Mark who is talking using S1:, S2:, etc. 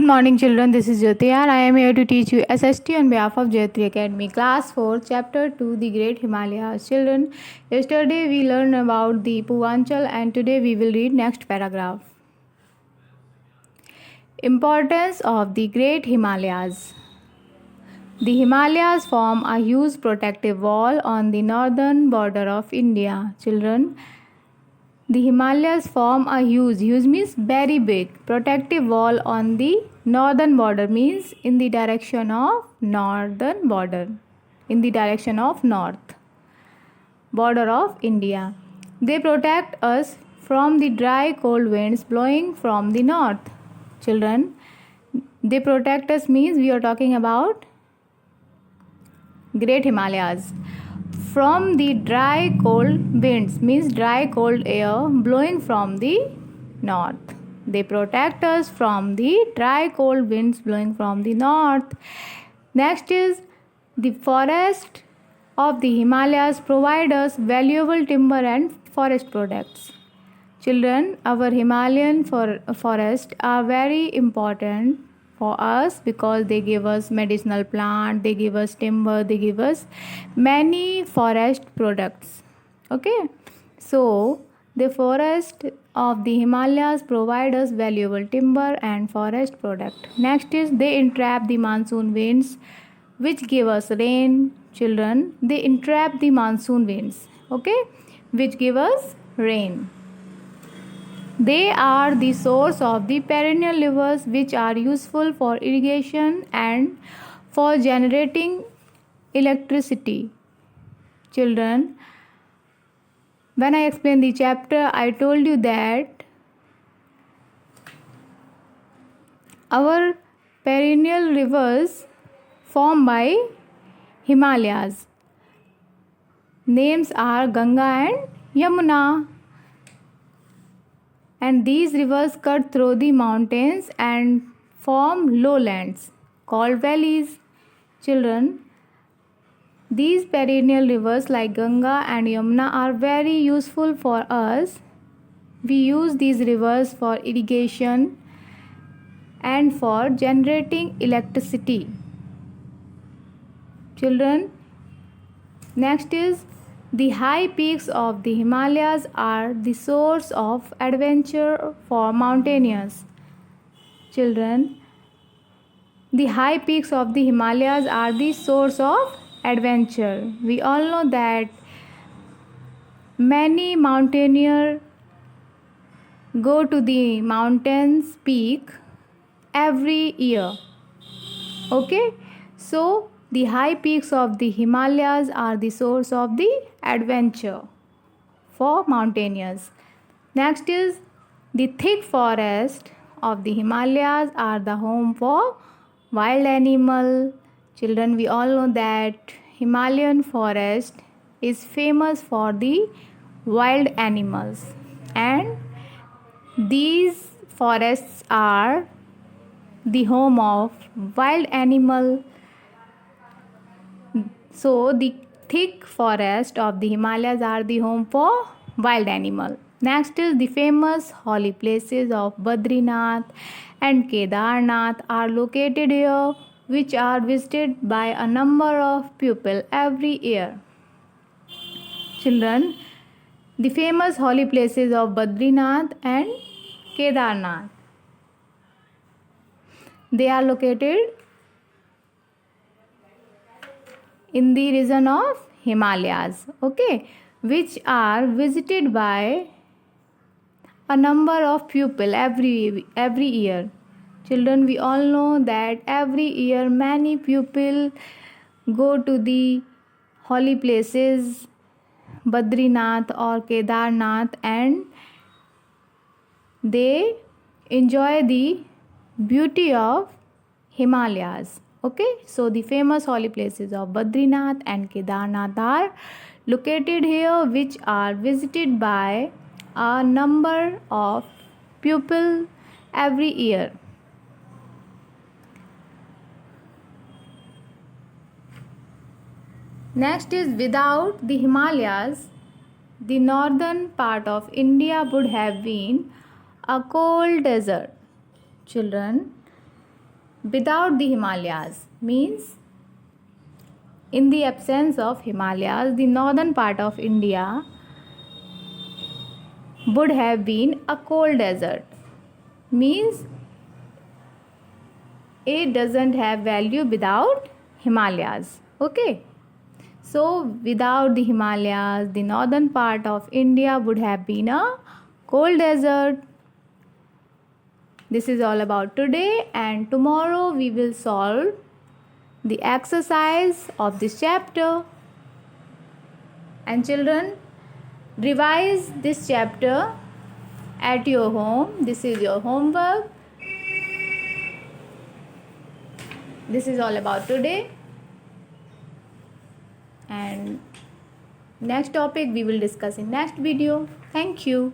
S1: morning children, this is Jyoti and I am here to teach you SST on behalf of Jyoti Academy. Class 4, Chapter 2, The Great Himalayas. Children, yesterday we learned about the Purvanchal and today we will read next paragraph. Importance of the Great Himalayas. The Himalayas form a huge protective wall on the northern border of India. Children, the Himalayas form a huge means very big, protective wall on the northern border means in the direction of northern border, in the direction of north border of India. They protect us from the dry cold winds blowing from the north. Children, they protect us means we are talking about Great Himalayas. From the dry cold winds means dry cold air blowing from the north. They protect us from the dry cold winds blowing from the north. Next is the forest of the Himalayas provide us valuable timber and forest products. Children, our Himalayan forests are very important for us because they give us medicinal plant, they give us timber, they give us many forest products. Okay, so the forest of the Himalayas provide us valuable timber and forest product. Next is they entrap the monsoon winds which give us rain. Children, they entrap the monsoon winds, okay, which give us rain. They are the source of the perennial rivers which are useful for irrigation and for generating electricity. Children, when I explained the chapter, I told you that our perennial rivers formed by Himalayas. Names are Ganga and Yamuna. And these rivers cut through the mountains and form lowlands called valleys. Children, these perennial rivers like Ganga and Yamuna are very useful for us. We use these rivers for irrigation and for generating electricity. Children, next is the high peaks of the Himalayas are the source of adventure for mountaineers. Children, the high peaks of the Himalayas are the source of adventure. We all know that many mountaineers go to the mountains peak every year. Okay, so the high peaks of the Himalayas are the source of the adventure for mountaineers. Next is the thick forest of the Himalayas are the home for wild animal. Children, we all know that Himalayan forest is famous for the wild animals and these forests are the home of wild animal. So the thick forest of the Himalayas are the home for wild animal. Next is the famous holy places of Badrinath and Kedarnath are located here which are visited by a number of people every year. Children, the famous holy places of Badrinath and Kedarnath, they are located in the region of Himalayas, okay, which are visited by a number of people every year. Children, we all know that every year many people go to the holy places Badrinath or Kedarnath and they enjoy the beauty of Himalayas. Okay, so the famous holy places of Badrinath and Kedarnath are located here which are visited by a number of people every year. Next is without the Himalayas, the northern part of India would have been a cold desert. Children, without the Himalayas means in the absence of Himalayas, the northern part of India would have been a cold desert. Means it doesn't have value without Himalayas. Okay. So without the Himalayas, the northern part of India would have been a cold desert. This is all about today, and tomorrow we will solve the exercise of this chapter. And children, revise this chapter at your home. This is your homework. This is all about today, and next topic we will discuss in next video. Thank you.